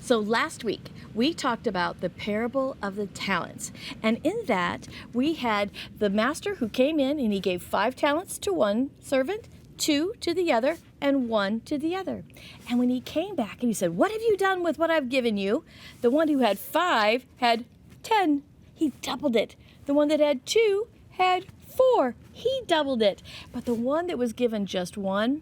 So last week, we talked about the parable of the talents. And in that, we had the master who came in and he gave 5 talents to one servant, 2 to the other, and 1 to the other. And when he came back and he said, "What have you done with what I've given you?" The one who had 5 had 10. He doubled it. The one that had 2 had 4. He doubled it. But the one that was given just 1,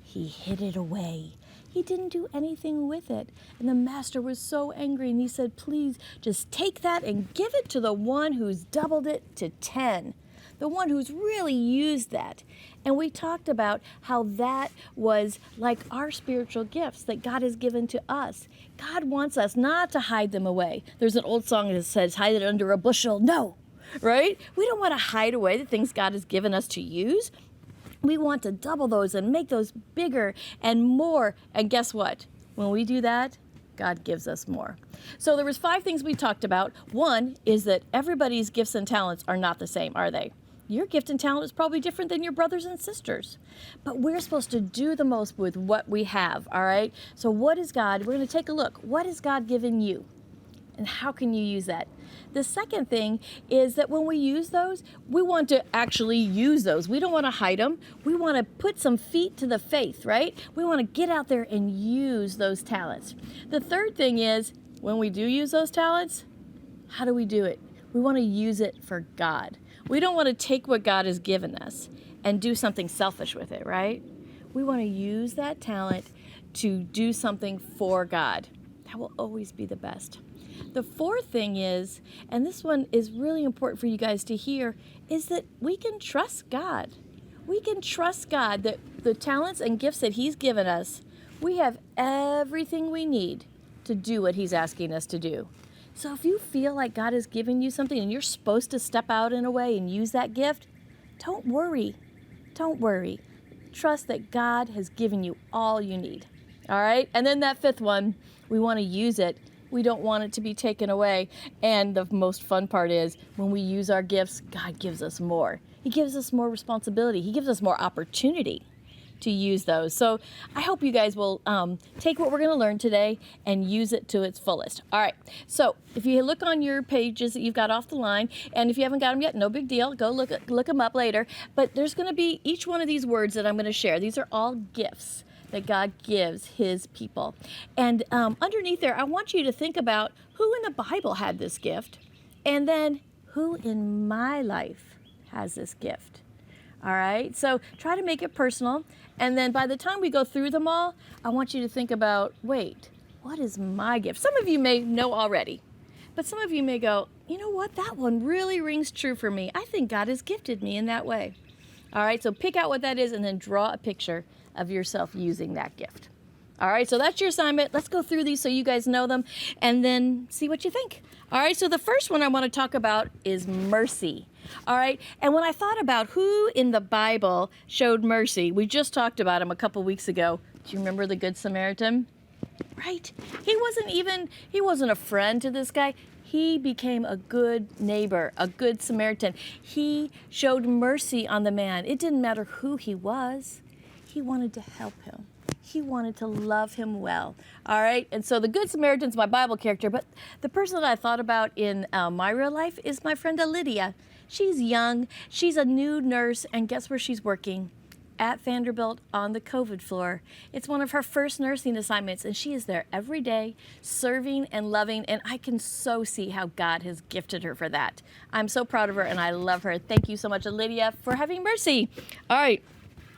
he hid it away. He didn't do anything with it. And the master was so angry and he said, "Please just take that and give it to the one who's doubled it to 10. The one who's really used that." And we talked about how that was like our spiritual gifts that God has given to us. God wants us not to hide them away. There's an old song that says, "Hide it under a bushel." No, right? We don't want to hide away the things God has given us to use. We want to double those and make those bigger and more. And guess what? When we do that, God gives us more. So there was 5 things we talked about. One is that everybody's gifts and talents are not the same, are they? Your gift and talent is probably different than your brothers and sisters. But we're supposed to do the most with what we have, all right? So what is God? We're going to take a look. What has God given you? And how can you use that? The second thing is that when we use those, we want to actually use those. We don't want to hide them. We want to put some feet to the faith, right? We want to get out there and use those talents. The third thing is when we do use those talents, how do we do it? We want to use it for God. We don't want to take what God has given us and do something selfish with it, right? We want to use that talent to do something for God. That will always be the best. The fourth thing is, and this one is really important for you guys to hear, is that we can trust God. We can trust God that the talents and gifts that He's given us, we have everything we need to do what He's asking us to do. So if you feel like God has given you something and you're supposed to step out in a way and use that gift, don't worry. Don't worry. Trust that God has given you all you need. All right? And then that 5th one, we want to use it. We don't want it to be taken away. And the most fun part is when we use our gifts, God gives us more. He gives us more responsibility. He gives us more opportunity to use those. So I hope you guys will take what we're going to learn today and use it to its fullest. All right. So if you look on your pages that you've got off the line, and if you haven't got them yet, no big deal. Go look them up later. But there's going to be each one of these words that I'm going to share. These are all gifts that God gives His people. And underneath there, I want you to think about who in the Bible had this gift, and then who in my life has this gift. All right? So try to make it personal. And then by the time we go through them all, I want you to think about, wait, what is my gift? Some of you may know already, but some of you may go, you know what? That one really rings true for me. I think God has gifted me in that way. All right? So pick out what that is and then draw a picture of yourself using that gift. All right, so that's your assignment. Let's go through these so you guys know them and then see what you think. All right, so the first one I want to talk about is mercy. All right, and when I thought about who in the Bible showed mercy, we just talked about him a couple weeks ago. Do you remember the Good Samaritan? Right? He wasn't a friend to this guy. He became a good neighbor, a good Samaritan. He showed mercy on the man. It didn't matter who he was. He wanted to help him. He wanted to love him well. All right. And so the Good Samaritan's my Bible character, but the person that I thought about in my real life is my friend Lydia. She's young. She's a new nurse. And guess where she's working? At Vanderbilt on the COVID floor. It's one of her first nursing assignments, and she is there every day, serving and loving, and I can so see how God has gifted her for that. I'm so proud of her, and I love her. Thank you so much, Lydia, for having mercy. All right.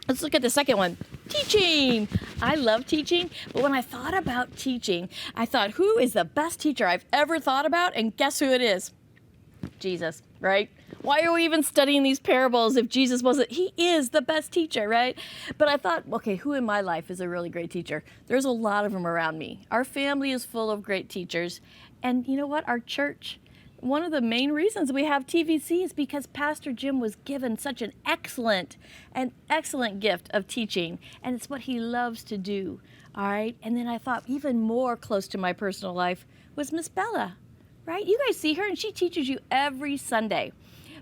Let's look at the second one, teaching. I love teaching, but when I thought about teaching, I thought, who is the best teacher I've ever thought about? And guess who it is? Jesus, right? Why are we even studying these parables if Jesus wasn't? He is the best teacher, right? But I thought, okay, who in my life is a really great teacher? There's a lot of them around me. Our family is full of great teachers. And you know what? Our church, one of the main reasons we have TVC is because Pastor Jim was given such an excellent gift of teaching, and it's what he loves to do, all right? And then I thought even more close to my personal life was Miss Bella, right? You guys see her, and she teaches you every Sunday.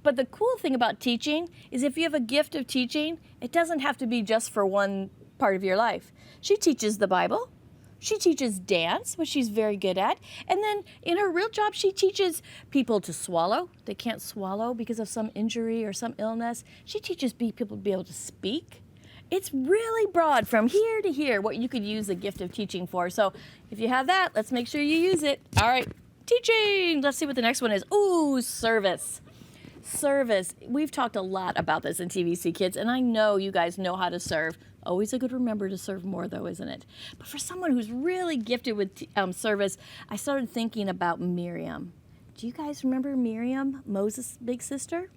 But the cool thing about teaching is if you have a gift of teaching, it doesn't have to be just for one part of your life. She teaches the Bible. She teaches dance, which she's very good at. And then in her real job, she teaches people to swallow. They can't swallow because of some injury or some illness. She teaches people to be able to speak. It's really broad from here to here what you could use the gift of teaching for. So if you have that, let's make sure you use it. All right, teaching. Let's see what the next one is. Ooh, service. Service. We've talked a lot about this in TVC Kids, and I know you guys know how to serve. Always a good remember to serve more, though, isn't it? But for someone who's really gifted with service, I started thinking about Miriam. Do you guys remember Miriam, Moses' big sister?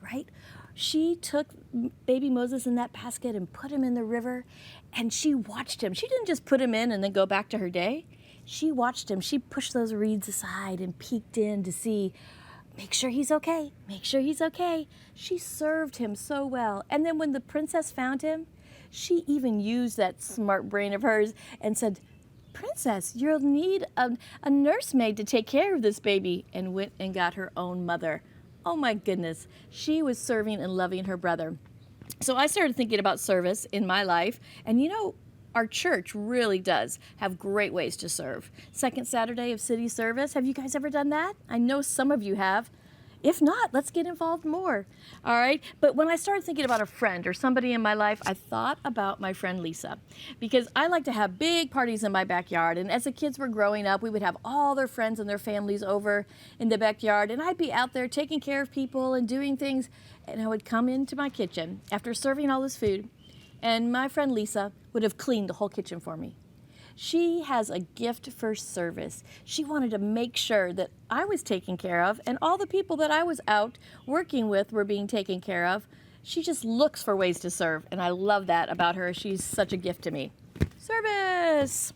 Right? She took baby Moses in that basket and put him in the river, and she watched him. She didn't just put him in and then go back to her day. She watched him. She pushed those reeds aside and peeked in to see, make sure he's okay. Make sure he's okay. She served him so well. And then when the princess found him, she even used that smart brain of hers and said, Princess, you'll need a nursemaid to take care of this baby, and went and got her own mother. Oh my goodness, she was serving and loving her brother. So I started thinking about service in my life, and you know, our church really does have great ways to serve. Second Saturday of City Service, have you guys ever done that? I know some of you have. If not, let's get involved more. All right. But when I started thinking about a friend or somebody in my life, I thought about my friend Lisa, because I like to have big parties in my backyard. And as the kids were growing up, we would have all their friends and their families over in the backyard. And I'd be out there taking care of people and doing things. And I would come into my kitchen after serving all this food, and my friend Lisa would have cleaned the whole kitchen for me. She has a gift for service. She wanted to make sure that I was taken care of and all the people that I was out working with were being taken care of. She just looks for ways to serve, and I love that about her. She's such a gift to me. Service.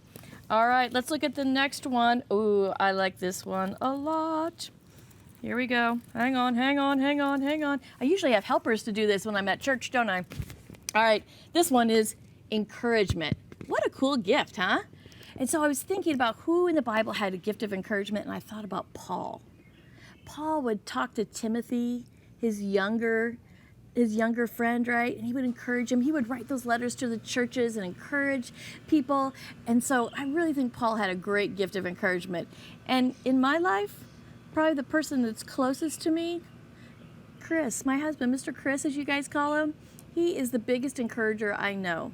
All right, let's look at the next one. Ooh, I like this one a lot. Here we go. Hang on. I usually have helpers to do this when I'm at church, don't I? All right, this one is encouragement. What a cool gift, huh? And so I was thinking about who in the Bible had a gift of encouragement, and I thought about Paul. Paul would talk to Timothy, his younger friend, right? And he would encourage him. He would write those letters to the churches and encourage people. And so I really think Paul had a great gift of encouragement. And in my life, probably the person that's closest to me, Chris, my husband, Mr. Chris, as you guys call him, he is the biggest encourager I know.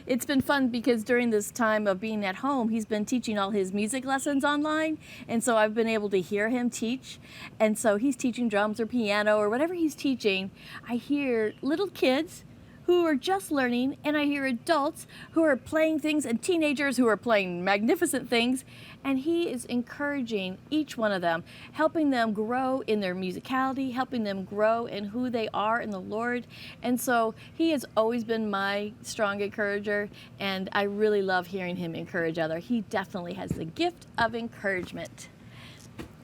It's been fun because during this time of being at home, he's been teaching all his music lessons online. And so I've been able to hear him teach. And so he's teaching drums or piano or whatever he's teaching. I hear little kids who are just learning, and I hear adults who are playing things and teenagers who are playing magnificent things. And he is encouraging each one of them, helping them grow in their musicality, helping them grow in who they are in the Lord. And so he has always been my strong encourager, and I really love hearing him encourage others. He definitely has the gift of encouragement.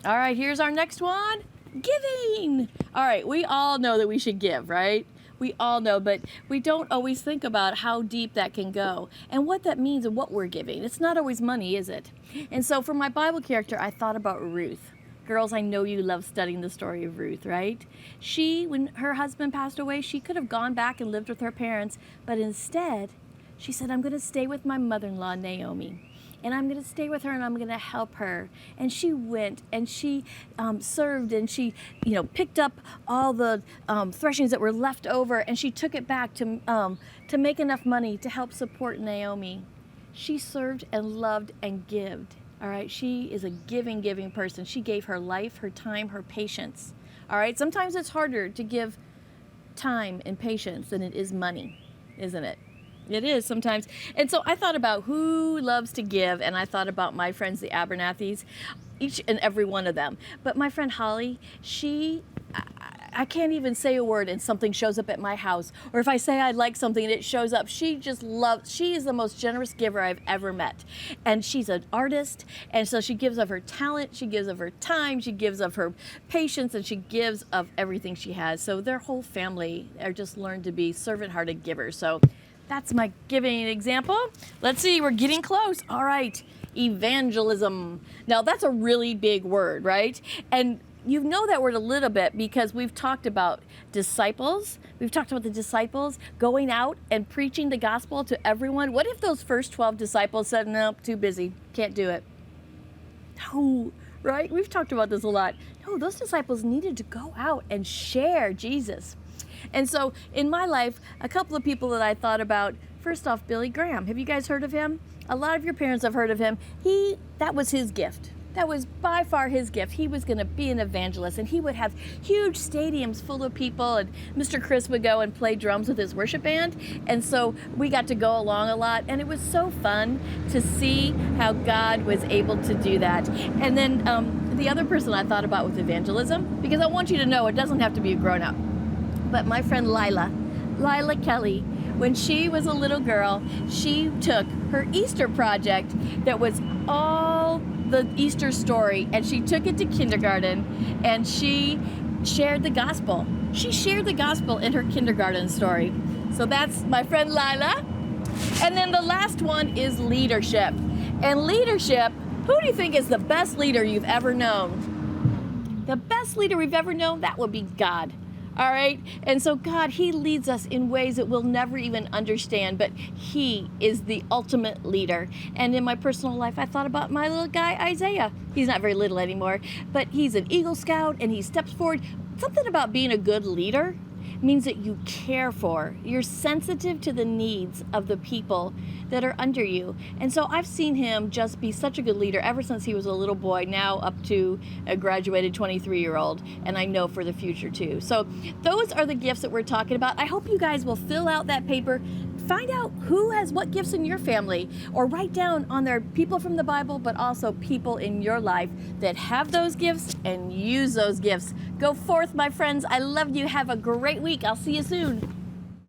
All right, here's our next one, giving. All right, we all know that we should give, right? We all know, but we don't always think about how deep that can go and what that means and what we're giving. It's not always money, is it? And so for my Bible character, I thought about Ruth. Girls, I know you love studying the story of Ruth, right? She, when her husband passed away, she could have gone back and lived with her parents, but instead, she said, I'm going to stay with my mother-in-law, Naomi. And I'm going to stay with her, and I'm going to help her. And she went, and she served, and she, picked up all the threshings that were left over, and she took it back to make enough money to help support Naomi. She served and loved and gived. All right, she is a giving person. She gave her life, her time, her patience. All right, sometimes it's harder to give time and patience than it is money, isn't it? It is sometimes. And so I thought about who loves to give, and I thought about my friends, the Abernathys, each and every one of them. But my friend Holly, I can't even say a word and something shows up at my house. Or if I say I like something and it shows up, she is the most generous giver I've ever met. And she's an artist, and so she gives of her talent, she gives of her time, she gives of her patience, and she gives of everything she has. So their whole family are just learned to be servant-hearted givers. So that's my giving example. Let's see, we're getting close. All right, evangelism. Now that's a really big word, right? And you know that word a little bit because we've talked about disciples. We've talked about the disciples going out and preaching the gospel to everyone. What if those first 12 disciples said, nope, too busy, can't do it? No, right? We've talked about this a lot. No, those disciples needed to go out and share Jesus. And so in my life, a couple of people that I thought about, first off, Billy Graham. Have you guys heard of him? A lot of your parents have heard of him. That was his gift. That was by far his gift. He was going to be an evangelist, and he would have huge stadiums full of people, and Mr. Chris would go and play drums with his worship band, and so we got to go along a lot, and it was so fun to see how God was able to do that. And then the other person I thought about with evangelism, because I want you to know it doesn't have to be a grown-up, but my friend Lila Kelly, when she was a little girl, she took her Easter project that was all the Easter story, and she took it to kindergarten, and she shared the gospel. She shared the gospel in her kindergarten story. So that's my friend Lila. And then the last one is leadership. And leadership, who do you think is the best leader you've ever known? The best leader we've ever known, that would be God. All right? And so God, he leads us in ways that we'll never even understand, but he is the ultimate leader. And in my personal life, I thought about my little guy, Isaiah. He's not very little anymore, but he's an Eagle Scout and he steps forward. Something about being a good leader means that you care for, you're sensitive to the needs of the people that are under you. And so I've seen him just be such a good leader ever since he was a little boy, now up to a graduated 23-year-old, and I know for the future too. So those are the gifts that we're talking about. I hope you guys will fill out that paper. Find out who has what gifts in your family, or write down on there people from the Bible, but also people in your life that have those gifts and use those gifts. Go forth, my friends. I love you. Have a great week. I'll see you soon.